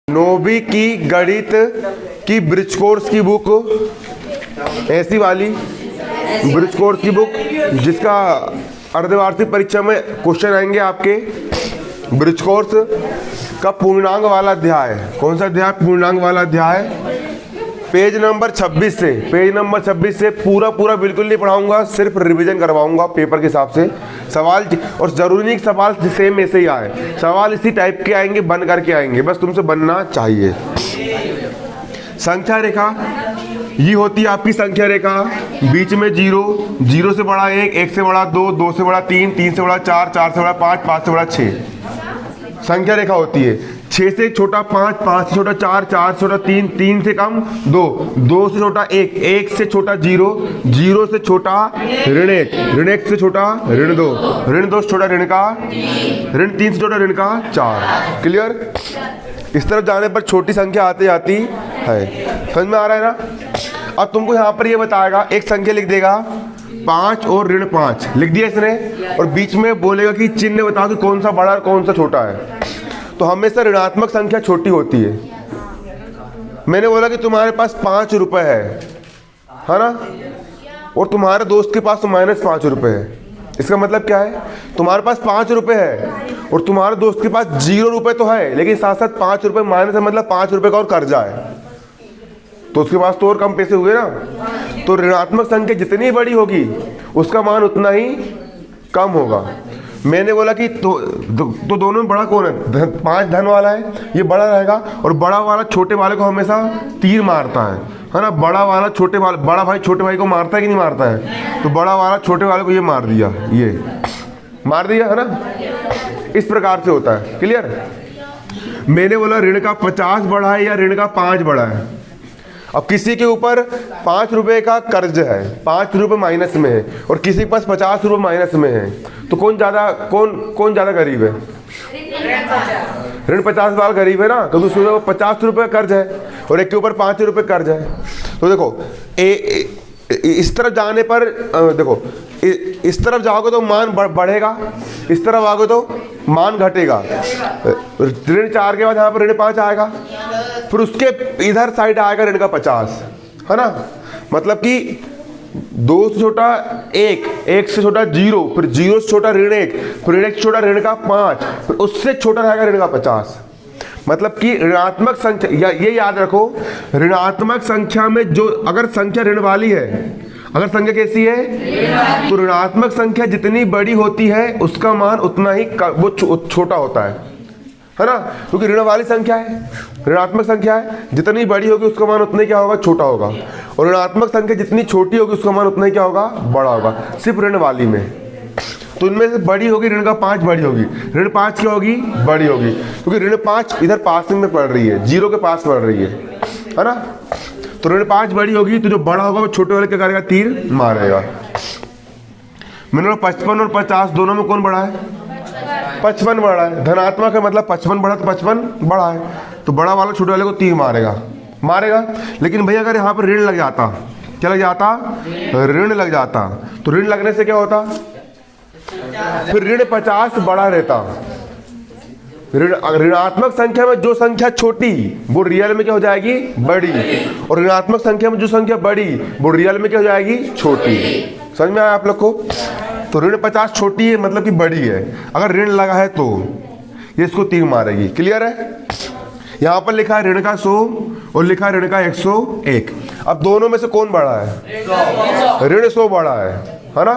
नौवीं की गणित की ब्रिज कोर्स की बुक, ऐसी वाली ब्रिज कोर्स की बुक जिसका अर्धवार्षिक परीक्षा में क्वेश्चन आएंगे आपके। ब्रिज कोर्स का पूर्णांक वाला अध्याय, कौन सा अध्याय? पूर्णांक वाला अध्याय। पेज नंबर 26 से पूरा बिल्कुल नहीं पढ़ाऊंगा, सिर्फ रिवीजन करवाऊंगा पेपर के हिसाब से। सवाल, और जरूरी नहीं कि सवाल सेम ऐसे ही आए, सवाल इसी टाइप के आएंगे, बन करके आएंगे, बस तुमसे बनना चाहिए। संख्या रेखा ये होती है आपकी संख्या रेखा, बीच में 0, 0 से बड़ा 1, 1 से बड़ा 2, 2 से बड़ा 3, 3 से बड़ा 4, 4 से बड़ा 5, 5 से बड़ा 6 संख्या रेखा होती है। 6 से छोटा 5, 5 से छोटा 4, 4 से छोटा 3, 3 से कम 2, 2 से छोटा 1, 1 से छोटा 0, 0 से छोटा ऋण 1, ऋण 1 से छोटा ऋण 2, ऋण 2 से छोटा ऋण का ऋण 3 से छोटा ऋण का 4। क्लियर? इस तरफ जाने पर छोटी संख्या आती जाती है। समझ में आ रहा है ना? अब तुमको यहाँ पर ये बताएगा, एक संख्या लिख देगा 5 और ऋण 5 लिख दिया इसने, और बीच में बोलेगा कि चिन्ह बताओ कि कौन सा बड़ा और कौन सा छोटा है। तो हमेशा ऋणात्मक संख्या छोटी होती है। मैंने बोला कि तुम्हारे पास 5 रुपए है ना, और तुम्हारे दोस्त के पास -5 रुपए है। इसका मतलब क्या है? तुम्हारे पास 5 रुपए है और तुम्हारे दोस्त के पास 0 रुपए तो है, लेकिन साथ साथ 5 रुपए माइनस है, मतलब 5 रुपए का और कर्जा है, तो उसके पास तो और कम पैसे हुए ना। तो ऋणात्मक संख्या जितनी बड़ी होगी उसका मान उतना ही कम होगा। मैंने बोला कि तो दोनों में बड़ा कौन है? 5 धन वाला है, ये बड़ा रहेगा, और बड़ा वाला छोटे वाले को हमेशा तीर मारता है ना। बड़ा वाला छोटे वाले, बड़ा भाई छोटे भाई को मारता है कि नहीं मारता है? तो बड़ा वाला छोटे वाले को ये मार दिया, ये मार दिया है ना। इस प्रकार से होता है। क्लियर? मैंने बोला ऋण का 50 बड़ा है या ऋण का 5 बड़ा है। अब किसी के ऊपर 5 रुपए का कर्ज है, 5 रुपए माइनस में है, और किसी के पास 50 रुपए माइनस में है, तो कौन ज्यादा गरीब है? ऋण 50 वाला गरीब है ना, क्योंकि उसके ऊपर 50 रुपए कर्ज है और एक के ऊपर 5 रुपए कर्ज है। तो देखो इस तरफ जाने पर देखो, इस तरफ जाओगे तो मान बढ़ेगा, इस तरफ आओगे तो मान घटेगा। ऋण 4 के बाद यहाँ पर ऋण 5 आएगा, फिर उसके इधर साइड आएगा ऋण का 50, है ना। मतलब कि 2 से छोटा 1, 1 से छोटा 0, फिर 0 से छोटा ऋण 1, फिर ऋण 1 से छोटा ऋण का 5, फिर उससे छोटा रहेगा ऋण का 50। मतलब कि ऋणात्मक संख्या, ये याद रखो, ऋणात्मक संख्या में जो, अगर संख्या ऋण वाली है, अगर संख्या कैसी है, तो ऋणात्मक संख्या जितनी बड़ी होती है उसका मान उतना ही वो छोटा होता है ना, क्योंकि ऋण वाली संख्या है, ऋणात्मक संख्या है, जितनी बड़ी होगी उसका मान उतना ही क्या होगा? छोटा होगा। और ऋणात्मक संख्या जितनी छोटी होगी उसका मान उतना ही क्या होगा? बड़ा होगा, सिर्फ ऋण वाली में। तो इनमें से बड़ी होगी ऋण का 5 बड़ी होगी, ऋण 5 क्या होगी? बड़ी होगी, क्योंकि ऋण 5 इधर पास में पड़ रही है, 0 के पास पड़ रही है ना। तो ऋण 5 बड़ी होगी, तो जो बड़ा होगा वो छोटे वाले क्या करेगा? तीर मारेगा। मैंने 55 और 50 दोनों में कौन बड़ा है? 55 बड़ा है। धनात्मक है मतलब 55 बड़ा, तो 55 बड़ा है, तो बड़ा वाला छोटे वाले को तीर मारेगा। लेकिन भैया अगर यहाँ पर ऋण लग जाता, क्या लग जाता? ऋण लग जाता। तो ऋण लगने से क्या होता? फिर ऋण 50 बड़ा रहता। ऋणात्मक संख्या में जो संख्या छोटी वो रियल में क्या हो जाएगी? बड़ी, और ऋणात्मक संख्या में जो संख्या बड़ी वो रियल में क्या हो जाएगी? छोटी। समझ में आया आप लोग को? तो ऋण 50 छोटी है मतलब कि बड़ी है, अगर ऋण लगा है तो ये इसको तीर मारेगी। क्लियर है? यहाँ पर लिखा है ऋण का 100 और लिखा है ऋण का 101। अब दोनों में से कौन बड़ा है? ऋण 100 बड़ा है ना।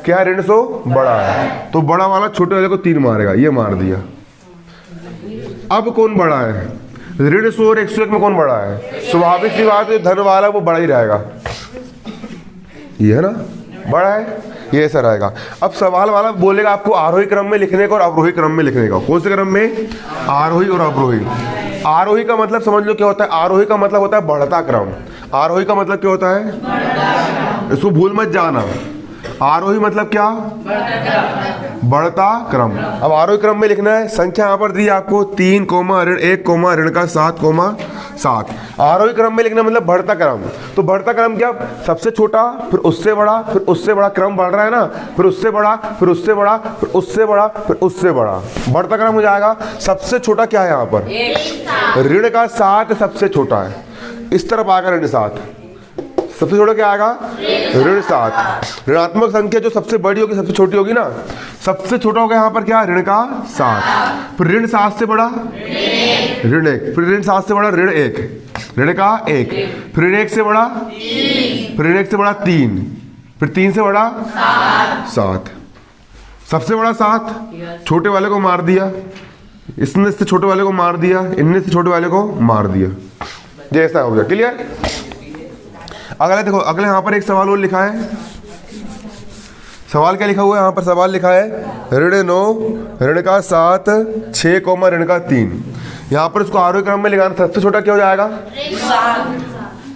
क्या है? ऋण 100 बड़ा है, तो बड़ा वाला छोटे वाले को तीर मारेगा, ये मार दिया। अब कौन बड़ा है? ऋण 100 और 101 में कौन बड़ा है? स्वाभाविक सी बात है, धन वाला वो बड़ा ही रहेगा, ये है ना, बड़ा है, ये ऐसा रहेगा। अब सवाल वाला बोलेगा आपको आरोही क्रम में लिखने का और अवरोही क्रम में लिखने का। कौन से क्रम में? आरोही और अवरोही। आरोही का मतलब समझ लो क्या होता है? आरोही का मतलब होता है बढ़ता क्रम। आरोही का मतलब क्या होता है? इसको भूल मत जाना। आरोही मतलब क्या? बढ़ता क्रम। अब आरोही क्रम में लिखना है। संख्या यहाँ पर दी आपको 3, ऋण 1, ऋण का 7, 7। आरोही क्रम में लिखना मतलब बढ़ता क्रम। तो बढ़ता क्रम क्या, सबसे छोटा फिर उससे बड़ा फिर उससे बड़ा, क्रम बढ़ रहा है ना, फिर उससे बड़ा फिर उससे बड़ा फिर उससे बड़ा फिर उससे बड़ा, बढ़ता क्रम हो जाएगा। सबसे छोटा क्या है यहाँ पर, ऋण का 7 सबसे छोटा है, इस तरफ आएगा ऋण 7। सबसे छोटा क्या आएगा, ऋण 7। ऋणात्मक संख्या जो सबसे बड़ी होगी सबसे छोटी होगी ना, सबसे छोटा होगा यहाँ पर क्या, ऋण का 7। फिर ऋण 7 से बड़ा ऋण 1, फिर ऋण 7 से बड़ा ऋण 1, ऋण का 1, फिर ऋण 1 से बड़ा, फिर ऋण 1 से बड़ा 3, फिर 3 से बड़ा 7। सबसे बड़ा 7, छोटे वाले को मार दिया, इसने से छोटे वाले को मार दिया, इनने से छोटे वाले को मार दिया, जैसा हो गया। क्लियर। अगला देखो, अगले यहाँ पर एक सवाल और लिखा है। सवाल क्या लिखा हुआ है यहाँ पर, सवाल लिखा है ऋण 9 ऋण का 7 6 ऋण का 3। यहाँ पर उसको आरोही क्रम में लिखाना, सबसे छोटा क्या हो जाएगा,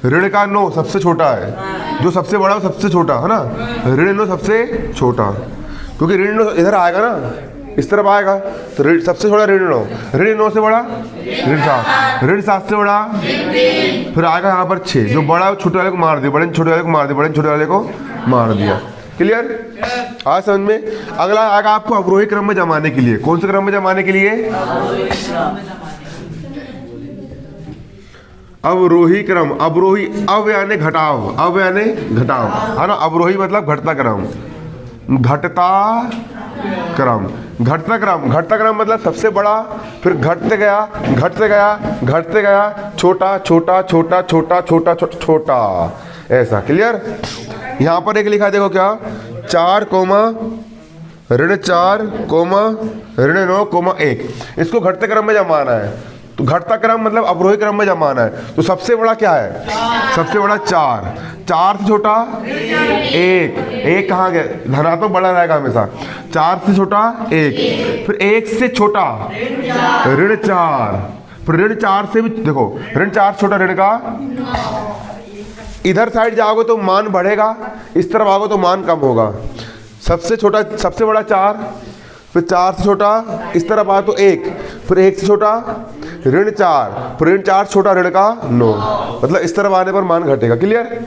ऋण का 9 सबसे छोटा है, जो सबसे बड़ा वो सबसे छोटा है ना, ऋण 9 सबसे छोटा, क्योंकि ऋण 9 इधर आएगा ना, इस तरफ आएगा, तो सबसे छोटा ऋण 9, ऋण 9 से बड़ा ऋण 7, ऋण 7 से बड़ा, फिर आएगा यहाँ पर 6, जो बड़ा है छोटे वाले को मार दिया, बड़े छोटे वाले को मार दिया, बड़े छोटे वाले को मार दिया। क्लियर, आज समझ में। अगला आएगा आपको अवरोही क्रम में जमाने के लिए। कौन से क्रम में जमाने के लिए, अवरोही क्रम। अवरोही, अव यानी घटाव, अव यानी घटाव है ना, अवरोही मतलब घटता क्रम, घटता क्रम, घटता क्रम। घटता क्रम मतलब सबसे बड़ा, फिर घटते गया घटते गया घटते गया, छोटा छोटा छोटा छोटा छोटा छोटा छोटा, ऐसा। क्लियर। यहाँ पर एक लिखा है देखो क्या, 4 ऋण 4 ऋण 9 1, इसको घटते क्रम में जमाना है। तो घटता क्रम मतलब अवरोही क्रम में जमाना है। तो सबसे बड़ा क्या है, सबसे बड़ा 4, 4 से छोटा 1, 1 कहाँ गया, धनात्मक बड़ा रहेगा हमेशा, 4 से छोटा 1, फिर 1 से छोटा ऋण 4, फिर ऋण 4 से भी देखो, ऋण 4 छोटा ऋण का, इधर साइड जाओगे तो मान बढ़ेगा, इस तरफ आओगे तो मान कम होगा। सबसे छोटा, सबसे बड़ा 4, फिर 4 से छोटा इस तरफ आ तो 1, फिर 1 से छोटा ऋण 4, फिर ऋण 4 छोटा ऋण का 9, मतलब इस तरफ आने पर मान घटेगा। क्लियर।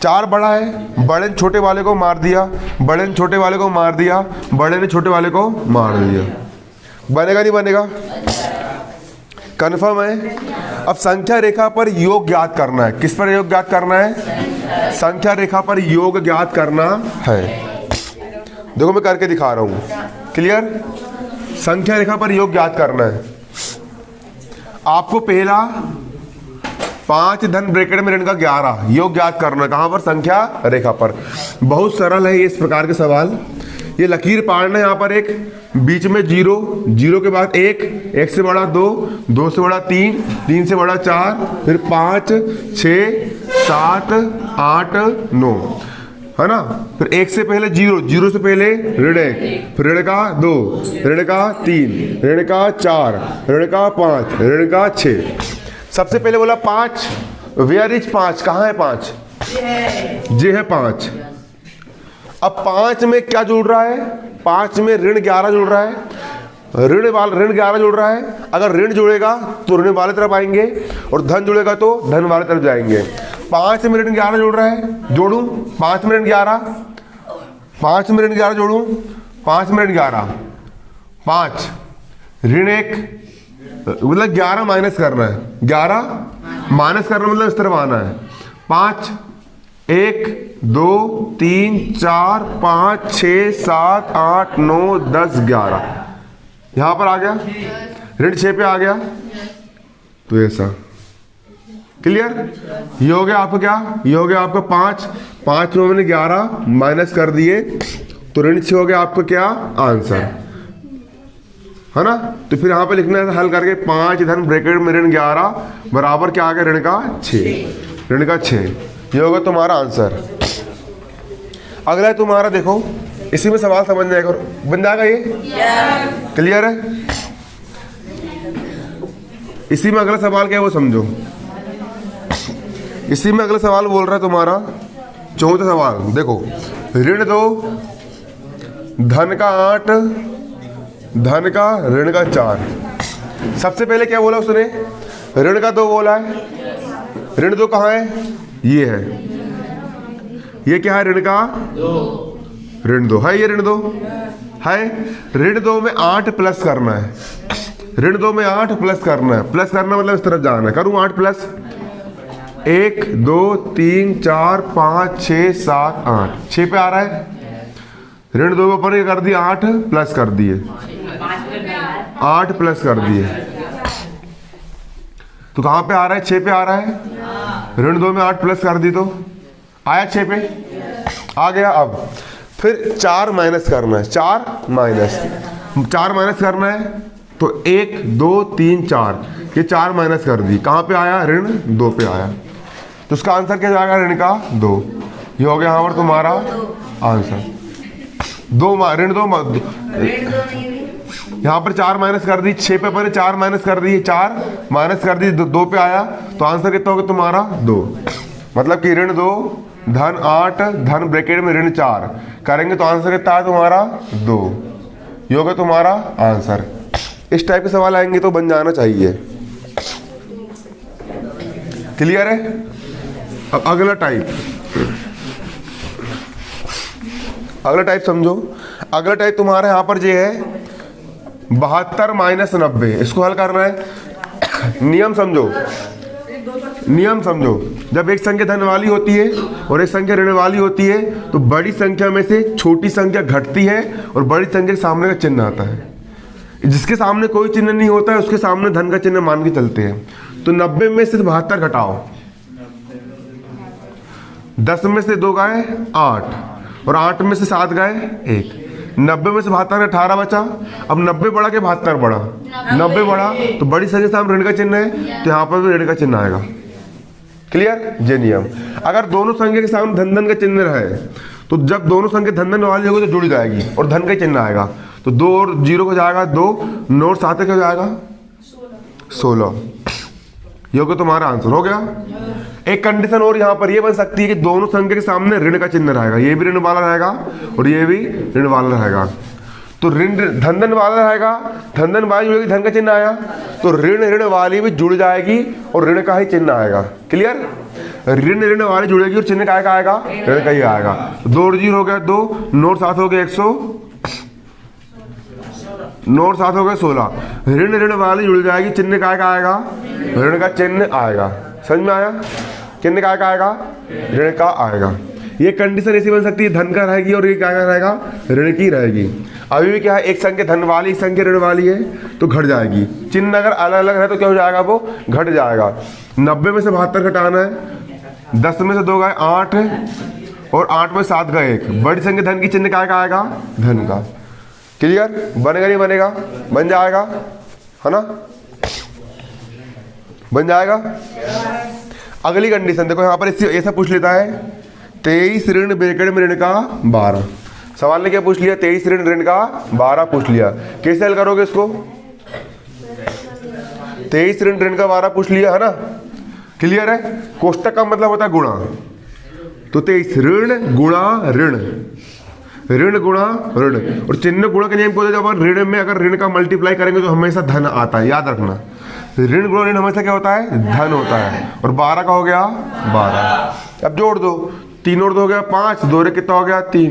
4 बड़ा है, बड़े ने छोटे वाले को मार दिया, बड़े ने छोटे वाले को मार दिया, बड़े ने छोटे वाले को मार दिया, बनेगा नहीं बनेगा, कन्फर्म है। अब संख्या रेखा पर योग ज्ञात करना है। किस पर योग ज्ञात करना है, संख्या रेखा पर योग ज्ञात करना है। देखो मैं करके दिखा रहा हूं। क्लियर। संख्या रेखा पर योग ज्ञात करना है आपको। पहला 5 धन ब्रैकेट में ऋण का 11 योग ज्ञात करना है। कहां पर, संख्या रेखा पर। बहुत सरल है ये इस प्रकार के सवाल। ये लकीर पाड़ना है यहाँ पर, एक बीच में 0, 0 के बाद 1, 1 से बड़ा 2, 2 से बड़ा 3, 3 से बड़ा 4, फिर 5 6 7 8 9 है ना। फिर 1 से पहले 0, 0 से पहले ऋण 1, फिर ऋण का 2, ऋण का 3, ऋण का 4, ऋण का 5, ऋण का 6। सबसे पहले बोला 5, वेयर इज 5, कहाँ है 5, जे है 5। अब 5 में क्या जुड़ रहा है, 5 में ऋण 11 जुड़ रहा है, ऋण 11 जुड़ रहा है। अगर ऋण जुड़ेगा तो ऋण वाले तरफ आएंगे, और धन जुड़ेगा तो धन वाले तरफ जाएंगे। 5 में ऋण 11 जुड़ रहा है, जोड़ू 5 में ऋण 11, 5 में ऋण 11 जोड़ू, 5 में ऋण 11, 5 ऋण 1, मतलब 11 माइनस करना है, 11 माइनस करना मतलब इस तरफ आना है। 5 1 2 3 4 5 6 7 8 9 10 11, यहां पर आ गया, ऋण 6 पे आ गया, तो ऐसा। क्लियर। ये हो गया आपका क्या, ये हो गया आपका 5, 5 में मैंने 11 माइनस कर दिए, तो ऋण 6 हो गया आपका क्या आंसर, है ना। तो फिर यहाँ पे लिखना है हल करके, 5 धन ब्रैकेट में ऋण 11 बराबर क्या आ गया, ऋण का 6, ऋण का 6। ये होगा तुम्हारा आंसर। अगला है तुम्हारा, देखो इसी में सवाल समझ जाएगा, बन जाएगा ये। क्लियर है। इसी में अगला सवाल क्या है वो समझो। इसी में अगला सवाल बोल रहा है तुम्हारा चौथा सवाल, देखो ऋण 2 धन का 8 धन का ऋण का 4। सबसे पहले क्या बोला उसने, ऋण का 2 बोला है, ऋण 2 कहाँ है, ये है, ये क्या है, ऋण का 2, ऋण 2 है, ये ऋण 2 है। ऋण 2 में 8 प्लस करना है, ऋण 2 में 8 प्लस करना है, प्लस करना मतलब इस तरफ जाना है। करूँ 8 प्लस, 1 2 3 4 5 6 7 8, 6 पे आ रहा है। ऋण 2 पर ये कर दिए 8 प्लस कर दिए, 8 प्लस कर दिए, तो कहाँ पे आ रहा है, 6 पे आ रहा है। ऋण 2 में 8 प्लस कर दी तो आया 6 पे आ गया। अब फिर 4 माइनस करना है, 4 माइनस करना है, तो 1 2 3 4, ये 4 माइनस कर दी, कहाँ पे आया, ऋण 2 पे आया। तो उसका आंसर क्या जाएगा, ऋण का 2। ये हो गया यहाँ पर तुम्हारा आंसर। 2 ऋण 2 यहाँ पर 4 माइनस कर दी, 6 पे पर 4 माइनस कर दी, 4 माइनस कर दी, 2 पे आया, तो आंसर कितना होगा तुम्हारा 2। मतलब कि ऋण 2 धन 8 धन ब्रैकेट में ऋण 4 करेंगे तो आंसर कितना है तुम्हारा 2। ये होगा तुम्हारा आंसर। इस टाइप के सवाल आएंगे तो बन जाना चाहिए। क्लियर है। अब अगला टाइप समझो। अगला टाइप तुम्हारा यहाँ पर ये है 72 माइनस 90, इसको हल करना है। नियम समझो, जब एक संख्या धन वाली होती है और एक संख्या ऋण वाली होती है तो बड़ी संख्या में से छोटी संख्या घटती है और बड़ी संख्या के सामने का चिन्ह आता है। जिसके सामने कोई चिन्ह नहीं होता है उसके सामने धन का चिन्ह मान के चलते हैं। तो 90 में से 72 घटाओ, 10 में से 2 गए 8 और 8 में से 7 गए 1। 90 में से 72 18 बचा। अब 90 बढ़ा के 72 बढ़ा, 90 बढ़ा तो बड़ी संख्या के सामने ऋण का चिन्ह है तो यहाँ पर भी ऋण का चिन्ह आएगा। क्लियर। ये नियम। अगर दोनों संख्या के सामने धन धन का चिन्ह रहे तो जब दोनों संख्या धन धन वाली होगी तो जुड़ जाएगी और धन का चिन्ह आएगा। तो 2 और 0 हो जाएगा 2, 9 और 7 क्या हो जाएगा 16। ये होगा तुम्हारा आंसर। हो गया। एक कंडीशन और यहाँ पर ये बन सकती है कि दोनों संख्या के सामने ऋण का चिन्ह रहेगा, ये भी ऋण वाला रहेगा और ये भी ऋण वाला रहेगा। तो ऋण धन धन वाला रहेगा, धन धन वाली जुड़ेगी, धन का चिन्ह आया तो ऋण ऋण वाली भी जुड़ जाएगी और ऋण का ही चिन्ह आएगा। क्लियर। ऋण ऋण वाली जुड़ेगी और चिन्ह का आएगा ऋण का ही आएगा। 2 और 0 हो गया 2, 9 और 7 हो गया 100, 9 और 7 हो गए 16। ऋण ऋण वाली जुड़ जाएगी, चिन्ह का आएगा ऋण का चिन्ह आएगा। समझ में आया। चिन्ह का आएगा ऋण का आएगा। ये कंडीशन ऐसी बन सकती है धन का रहेगी और ये क्या रहेगा ऋण की रहेगी। अभी भी क्या है, एक संख्या धन वाली एक संख्या ऋण वाली है तो घट जाएगी। चिन्ह अगर अलग अलग है तो क्या हो जाएगा, वो घट जाएगा। 90 में से 72 घटाना है, 10 में से 2 गए 8 और 8 में 7 गए 1। बड़ी संख्या धन की चिन्ह का आएगा धन का। क्लियर। बनेगा नहीं बनेगा, बन जाएगा है ना, बन जाएगा। अगली कंडीशन देखो यहाँ पर ऐसा पूछ लेता है 23 ऋण ब्रैकेट में ऋण का 12। सवाल ने क्या पूछ लिया, 23 ऋण ऋण का 12 पूछ लिया। कैसे हल करोगे इसको, 23 ऋण ऋण का 12 पूछ लिया है ना। क्लियर है। कोष्टक का मतलब होता है गुणा, तो 23 ऋण गुणा ऋण, ऋण गुणा ऋण। और चिन्ह गुणा के नियम को जब ऋण में अगर ऋण का मल्टीप्लाई करेंगे तो हमेशा धन आता है, याद रखना। ऋण गुणा ऋण हमेशा क्या होता है, धन होता है। और 12 का हो गया 12। अब जोड़ दो, 3 और 2 हो गया 5, 2 रे कितना हो गया 3,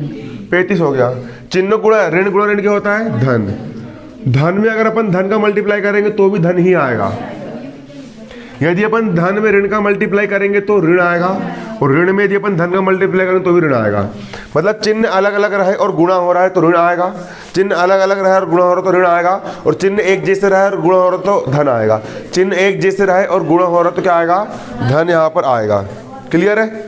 35 हो गया। चिन्ह गुणा ऋण क्या होता है, धन। धन में अगर अपन धन का मल्टीप्लाई करेंगे तो भी धन ही आएगा। यदि अपन धन में ऋण का मल्टीप्लाई करेंगे तो ऋण आएगा और ऋण में यदि अपन धन का मल्टीप्लाई करेंगे तो भी ऋण आएगा। मतलब चिन्ह अलग अलग रहे और गुणा हो रहा है तो ऋण आएगा, चिन्ह अलग अलग रहे और गुणा हो रहा है तो ऋण आएगा, और चिन्ह एक जैसे रहे और गुणा हो रहा तो धन आएगा। चिन्ह एक जैसे रहे और गुणा हो रहा तो क्या आएगा, धन यहाँ पर आएगा। क्लियर है।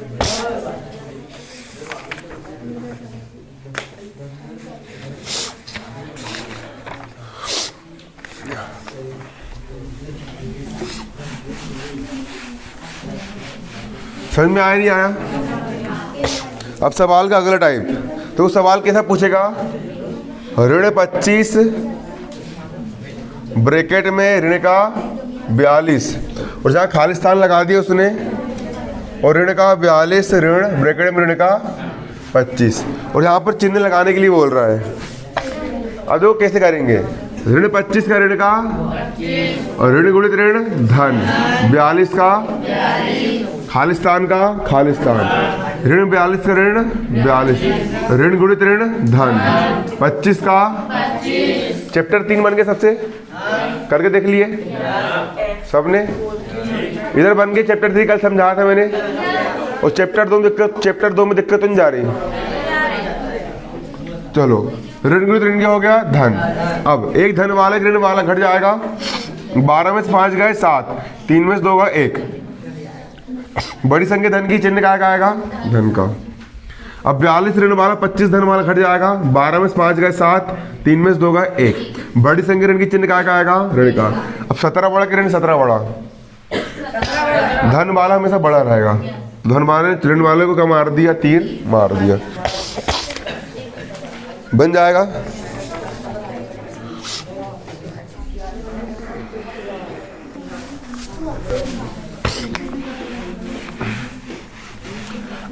समझ में आया नहीं आया। अब सवाल का अगला टाइप, तो सवाल कैसा पूछेगा, ऋण 25 ब्रैकेट में ऋण का 42 और जहाँ खाली स्थान लगा दिया उसने, और ऋण का 42 ऋण ब्रैकेट में ऋण का 25 और यहाँ पर चिन्ह लगाने के लिए बोल रहा है। अब देखो कैसे करेंगे, ऋण 25 का ऋण का और ऋण गुणित ऋण धन 42 का खालिस्तान का खालिस्तान ऋण 42 का ऋण 42 ऋण गुणित ऋण धन 25 का चैप्टर 3 बन गए सबसे करके देख लिए सबने। इधर बन गए चैप्टर 3 कल समझाया था मैंने। और चैप्टर 2 में दिक्कत तो नहीं जा रही। चलो ऋण गुणित ऋण क्या हो गया धन। अब एक धन वाला ऋण वाला घट जाएगा। 12 में से 5 गए 7 3 में से 2 गए 1। बड़ी संख्या धन की चिन्ह क्या आएगा धन का। अब 42 ऋण वाला 25 धन वाला घट जाएगा। 12 में से 5 गए 7 3 में से 2 गए 1। बड़ी संख्या ऋण की चिन्ह क्या आएगा ऋण का। अब 17 बड़ा कि ऋण 17 बड़ा। धन वाला हमेशा बड़ा रहेगा। धन वाले ऋण वाले को क्या मार दिया तीर मार दिया। बन जाएगा।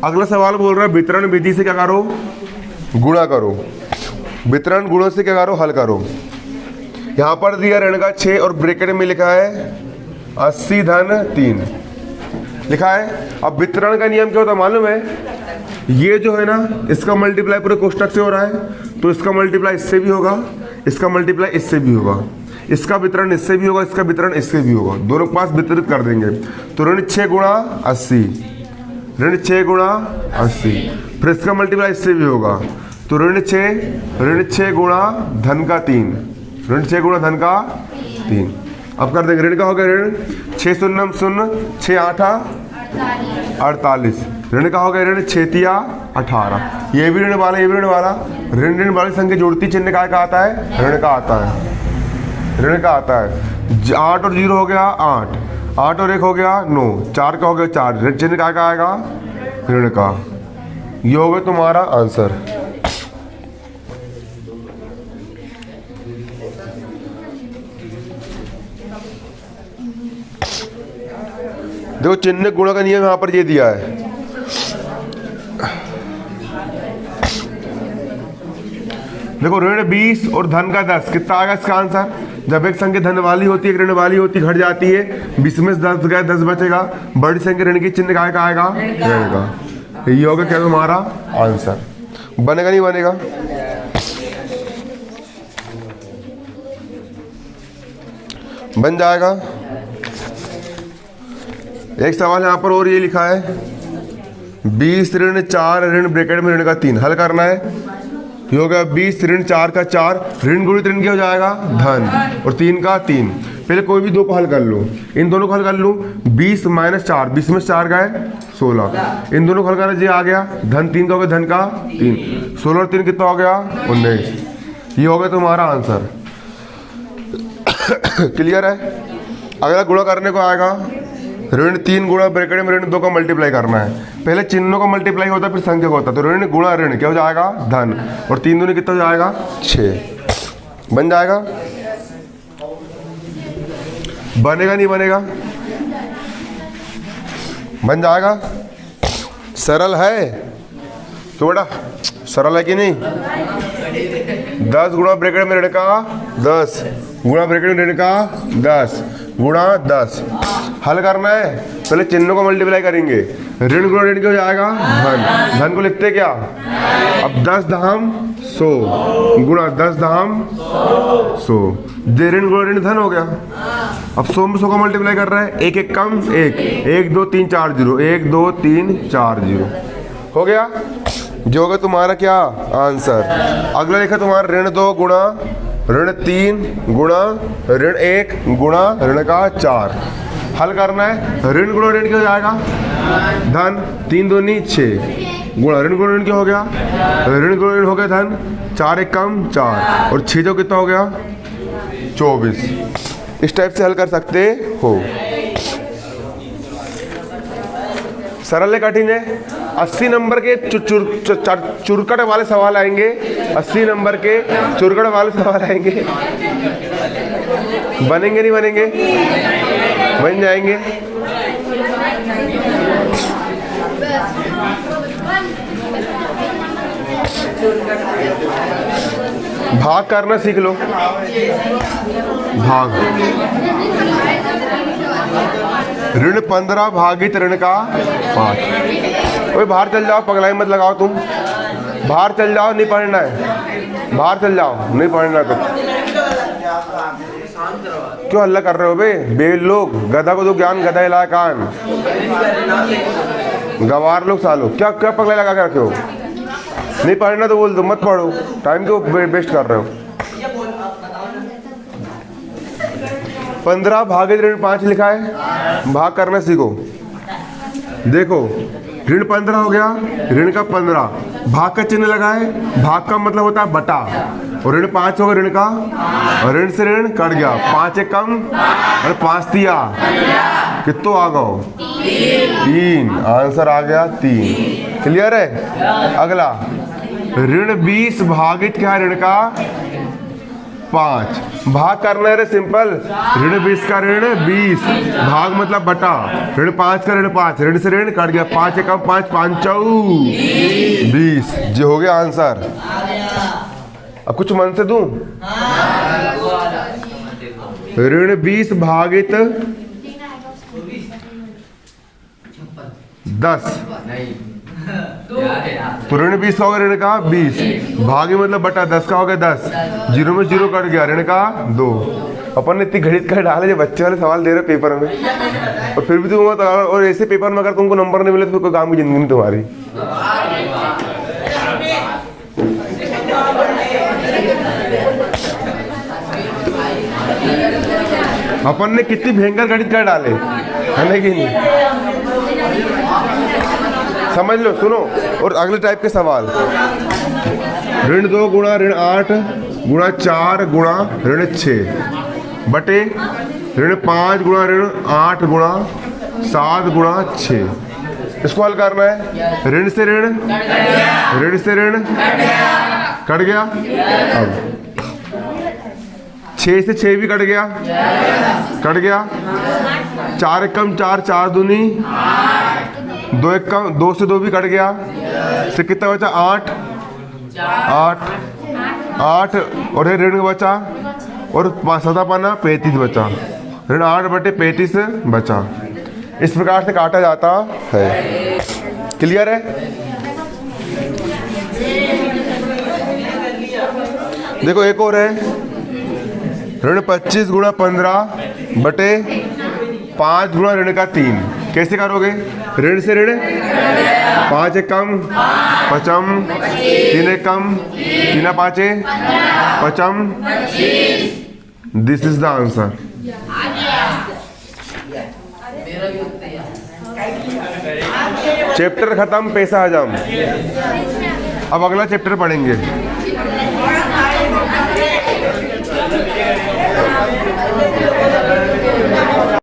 अगला सवाल बोल रहा है वितरण विधि से क्या करो गुणा करो। वितरण गुणों से क्या करो हल करो। यहां पर दिया ऋण का 6 और ब्रैकेट में लिखा है 80 धन 3 लिखा है। अब वितरण का नियम क्या होता है मालूम है। ये जो है ना इसका मल्टीप्लाई पूरे कोष्टक से हो रहा है तो इसका मल्टीप्लाई इससे भी होगा इसका मल्टीप्लाई इससे भी होगा इसका वितरण इससे भी होगा इसका वितरण इससे भी होगा। दोनों के पास वितरित कर देंगे। तो ऋण 6 गुणा 80 ऋण 6 गुणा 80 फिर इसका मल्टीप्लाई इससे भी होगा। तो ऋण 6 गुणा धन का 3 ऋण 6 गुणा धन का 3। अब कर देंगे ऋण का हो गया ऋण 6 शून्य 0 6 8 48 ऋण का हो गया ऋण 6 तिया 18। ये भी ऋण वाला ये भी ऋण वाला। ऋण वाली संख्या जोड़ती चिन्ह का आता है ऋण का आता है ऋण का आता है। 8 और 0 हो गया 8 और 1 हो गया 9 4 का हो गया 4 ऋण चिन्ह का आएगा ऋण का। ये हो गया तुम्हारा आंसर। देखो चिन्ह गुणा का नियम यहां पर ये दिया है। देखो ऋण 20 और धन का 10 कितना आएगा इसका आंसर। जब एक संख्या धन वाली होती है एक ऋण वाली होती घट जाती है 20 में से 10 गए 10 बचेगा। बड़ी संख्या ऋण की चिन्ह का आएगा ऋण का। ये होगा क्या तुम्हारा आंसर। बनेगा नहीं बनेगा। बन जाएगा। एक सवाल यहाँ पर और ये लिखा है 20 ऋण 4 ऋण ब्रैकेट में ऋण का 3 हल करना है। ये हो गया 20 ऋण 4 का 4 ऋण गुणित ऋण क्या हो जाएगा धन और 3 का 3। पहले कोई भी दो को हल कर लो। इन दोनों को हल कर लूँ 20 माइनस 4 20 में 4 गए 16। इन दोनों को हल करना ये आ गया धन 3 का हो गया धन का 3 16 और 3 कितना हो गया 19। ये हो गया तुम्हारा आंसर। क्लियर है। अगला गुणा करने को आएगा ऋण 3 गुणा ब्रैकेट में ऋण 2 का मल्टीप्लाई करना है। पहले चिन्हों का मल्टीप्लाई होता है फिर संख्या का होता है। तो ऋण गुणा ऋण क्या हो जाएगा धन और 3 दूनी कितना हो जाएगा 6। बन जाएगा। बनेगा नहीं बनेगा। बन जाएगा। सरल है तो बेटा सरल है कि नहीं। 10 गुणा ब्रैकेट में ऋण का 10 गुणा ब्रैकेट में ऋण का 10 गुणा 10 हल करना है। पहले चिन्हों को मल्टीप्लाई करेंगे। ऋण गुणा ऋण क्या हो जाएगा धन। धन को लिखते क्या अब 10 धाम 100 गुणा 10 धाम 100 ऋण गुणा ऋण धन हो गया। अब 100 में 100 का मल्टीप्लाई कर रहा है 1 1 कम 1 1 2 3 4 0 1 2 3 4 0 हो गया। जो होगा तुम्हारा क्या आंसर। अगला लिखा तुम्हारा ऋण 2 गुणा ऋण 3 गुणा ऋण 1 गुणा ऋण का 4 हल करना है। ऋण गुणा ऋण क्या हो जाएगा धन 3 दूनी 6 गुणा ऋण गुणा ऋण क्या हो गया ऋण गुणा ऋण हो गया धन 4 1 कम 4 और 6 जो कितना हो गया 24। इस टाइप से हल कर सकते हो। सरल है कठिन है। 80 नंबर के चुरकट वाले सवाल आएंगे। 80 नंबर के चुरकट वाले सवाल आएंगे। बनेंगे नहीं बनेंगे बन जाएंगे। भाग करना सीख लो। भाग ऋण 15 भागित ऋण का 5। ओए बाहर चल जाओ, पगलाई मत लगाओ तुम। बाहर चल जाओ, नहीं पढ़ना है। बाहर चल जाओ, नहीं पढ़ना तो। क्यों हल्ला कर रहे हो बे? बेल लोग, गधा को तो ज्ञान, गधा हिलाए कान। गवार लोग सालो, क्या क्या पगलाई लगा के रखे हो? नहीं पढ़ना तो बोल दो, मत पढ़ो। टाइम क्यों वेस्ट कर रहे हो? 15 भागित ऋण 5 लिखा है, भाग करना सीखो। देखो ऋण 15 हो गया, ऋण का 15, भाग का चिन्ह लगा है। भाग का मतलब होता है बटा, और ऋण 5 होगा ऋण का, और ऋण से ऋण कट गया। 5 एक कम और 5 तिया, कितो आ गए? 3। आंसर आ गया 3। क्लियर है? अगला ऋण 20 भागित क्या है ऋण का 5। भाग करना है रे, सिंपल। ऋण 20 का ऋण 20, भाग मतलब बटा, ऋण 5 का ऋण 5, ऋण से ऋण कट गया। 5 एकम 5, 5 चौ 20। जी हो गया आंसर। अब कुछ मन से दूं? ऋण 20 भागित 10, तो ऋण 20 का होगा ऋण का 20, भागी मतलब बटा 10 का हो गया 10, 0 में 0 कट गया, ऋण का 2। अपन ने इतनी गणित कर डाले, जो बच्चे वाले सवाल दे रहे पेपर में, और फिर भी तुम, और ऐसे पेपर में अगर तुमको नंबर नहीं मिले तो कोई काम की जिंदगी नहीं तुम्हारी। अपन ने कितनी भयंकर गणित कर डाले, है कि नहीं? समझ लो, सुनो। और अगले टाइप के सवाल, ऋण 2 गुणा ऋण 8 गुणा 4 गुणा ऋण 6 बटे ऋण 5 गुणा ऋण 8 गुणा 7 गुणा 6। इसको हल करना है। ऋण से ऋण, ऋण से ऋण कट गया। अब 6 से 6 भी कट गया, कट गया। 4 एकम 4, 4 दूनी 2 एकम 2 से 2 भी कट गया। से कितना बचा? 8 8 और है ऋण बचा, और 7 पाना 35 बचा। ऋण 8 बटे 35 बचा। इस प्रकार से काटा जाता है। क्लियर है? देखो एक और है, ऋण 25 गुणा 15 बटे 5 गुणा ऋण का 3। कैसे करोगे? ऋण से ऋण, 5 एकम 5, 3 एकम 3 5 5। This is the answer. Chapter खत्म, पैसा हजम। अब अगला चैप्टर पढ़ेंगे।